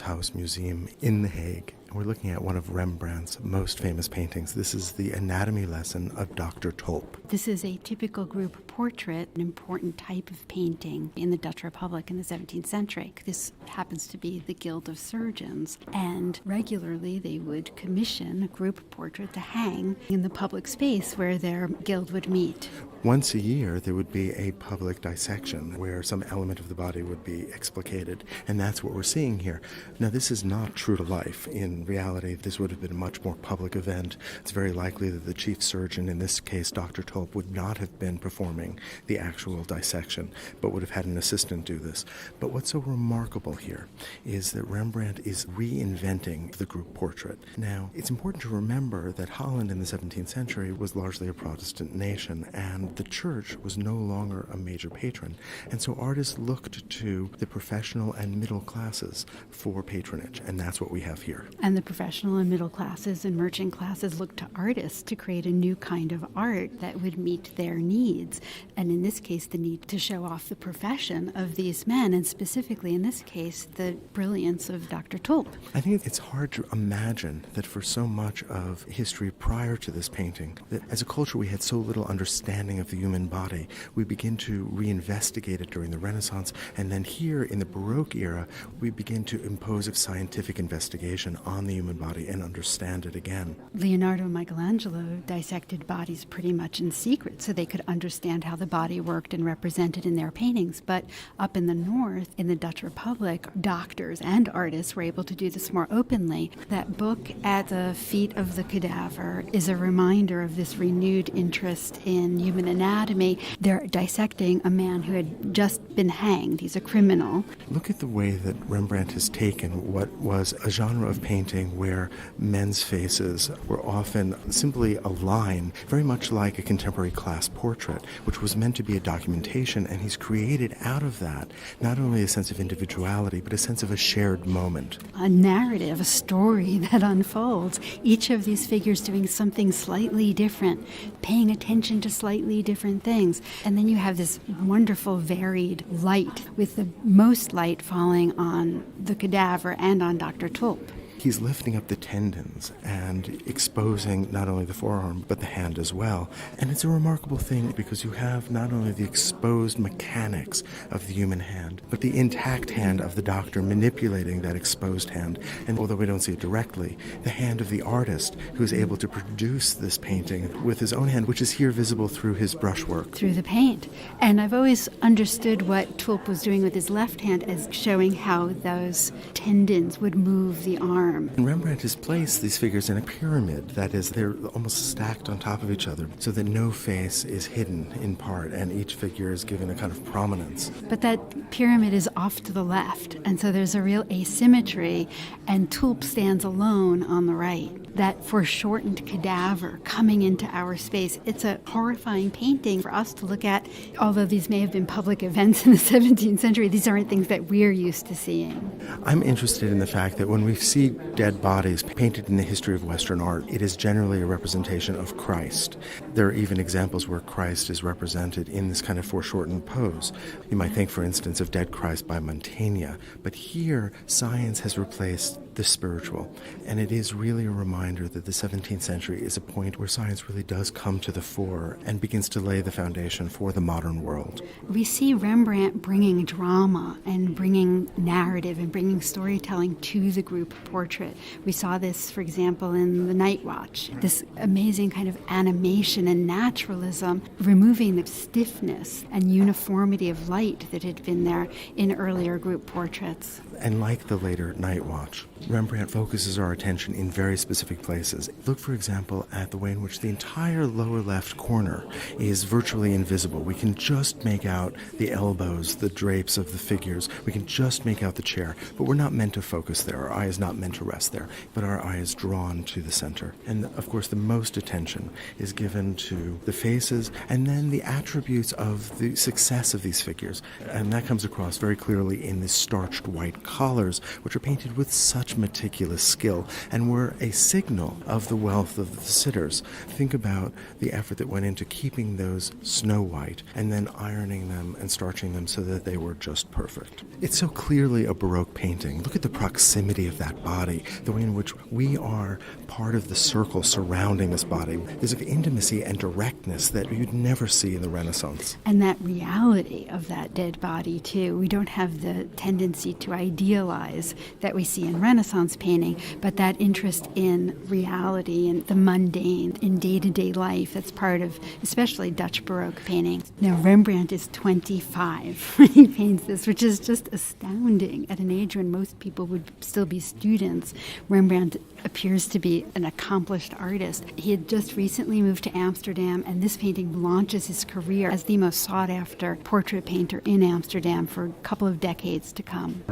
House Museum in The Hague. We're looking at one of Rembrandt's most famous paintings. This is the anatomy lesson of Dr. Tulp. This is a typical group portrait, an important type of painting in the Dutch Republic in the 17th century. This happens to be the Guild of Surgeons, and regularly they would commission a group portrait to hang in the public space where their guild would meet. Once a year, there would be a public dissection where some element of the body would be explicated, and that's what we're seeing here. Now, this is not true to life. In reality, this would have been a much more public event. It's very likely that the chief surgeon, in this case Dr. Tulp, would not have been performing the actual dissection, but would have had an assistant do this. But what's so remarkable here is that Rembrandt is reinventing the group portrait. Now, it's important to remember that Holland in the 17th century was largely a Protestant nation, and the church was no longer a major patron. And so artists looked to the professional and middle classes for patronage, and that's what we have here. And the professional and middle classes and merchant classes looked to artists to create a new kind of art that would meet their needs. And in this case, the need to show off the profession of these men, and specifically in this case, the brilliance of Dr. Tulp. I think it's hard to imagine that for so much of history prior to this painting, that as a culture we had so little understanding of the human body. We begin to reinvestigate it during the Renaissance, and then here in the Baroque era, we begin to impose a scientific investigation on the human body and understand it again. Leonardo and Michelangelo dissected bodies pretty much in secret so they could understand how the body worked and represented in their paintings. But up in the north, in the Dutch Republic, doctors and artists were able to do this more openly. That book, At the Feet of the Cadaver, is a reminder of this renewed interest in human anatomy. They're dissecting a man who had just been hanged. He's a criminal. Look at the way that Rembrandt has taken what was a genre of painting where men's faces were often simply a line, very much like a contemporary class portrait, which was meant to be a documentation, and he's created out of that not only a sense of individuality, but a sense of a shared moment. A narrative, a story that unfolds. Each of these figures doing something slightly different, paying attention to slightly different things. And then you have this wonderful varied light, with the most light falling on the cadaver and on Dr. Tulp. He's lifting up the tendons and exposing not only the forearm, but the hand as well. And it's a remarkable thing because you have not only the exposed mechanics of the human hand, but the intact hand of the doctor manipulating that exposed hand. And although we don't see it directly, the hand of the artist who is able to produce this painting with his own hand, which is here visible through his brushwork. Through the paint. And I've always understood what Tulp was doing with his left hand as showing how those tendons would move the arm. And Rembrandt has placed these figures in a pyramid. That is, they're almost stacked on top of each other so that no face is hidden in part and each figure is given a kind of prominence. But that pyramid is off to the left, and so there's a real asymmetry, and Tulp stands alone on the right. That foreshortened cadaver coming into our space. It's a horrifying painting for us to look at. Although these may have been public events in the 17th century, these aren't things that we're used to seeing. I'm interested in the fact that when we see dead bodies painted in the history of Western art, it is generally a representation of Christ. There are even examples where Christ is represented in this kind of foreshortened pose. You might think, for instance, of Dead Christ by Mantegna, but here science has replaced the spiritual, and it is really a reminder that the 17th century is a point where science really does come to the fore and begins to lay the foundation for the modern world. We see Rembrandt bringing drama and bringing narrative and bringing storytelling to the group portrait. We saw this, for example, in The Night Watch, this amazing kind of animation and naturalism, removing the stiffness and uniformity of light that had been there in earlier group portraits. And like the later Night Watch, Rembrandt focuses our attention in very specific places. Look, for example, at the way in which the entire lower left corner is virtually invisible. We can just make out the elbows, the drapes of the figures. We can just make out the chair, but we're not meant to focus there. Our eye is not meant to rest there, but our eye is drawn to the center. And, of course, the most attention is given to the faces and then the attributes of the success of these figures. And that comes across very clearly in the starched white collars, which are painted with such such meticulous skill and were a signal of the wealth of the sitters. Think about the effort that went into keeping those snow white and then ironing them and starching them so that they were just perfect. It's so clearly a Baroque painting. Look at the proximity of that body, the way in which we are part of the circle surrounding this body. There's an intimacy and directness that you'd never see in the Renaissance. And that reality of that dead body, too. We don't have the tendency to idealize that we see in Renaissance painting, but that interest in reality and the mundane in day-to-day life, that's part of especially Dutch Baroque painting. Now, Rembrandt is 25 when he paints this, which is just astounding at an age when most people would still be students. Rembrandt appears to be an accomplished artist. He had just recently moved to Amsterdam, and this painting launches his career as the most sought-after portrait painter in Amsterdam for a couple of decades to come.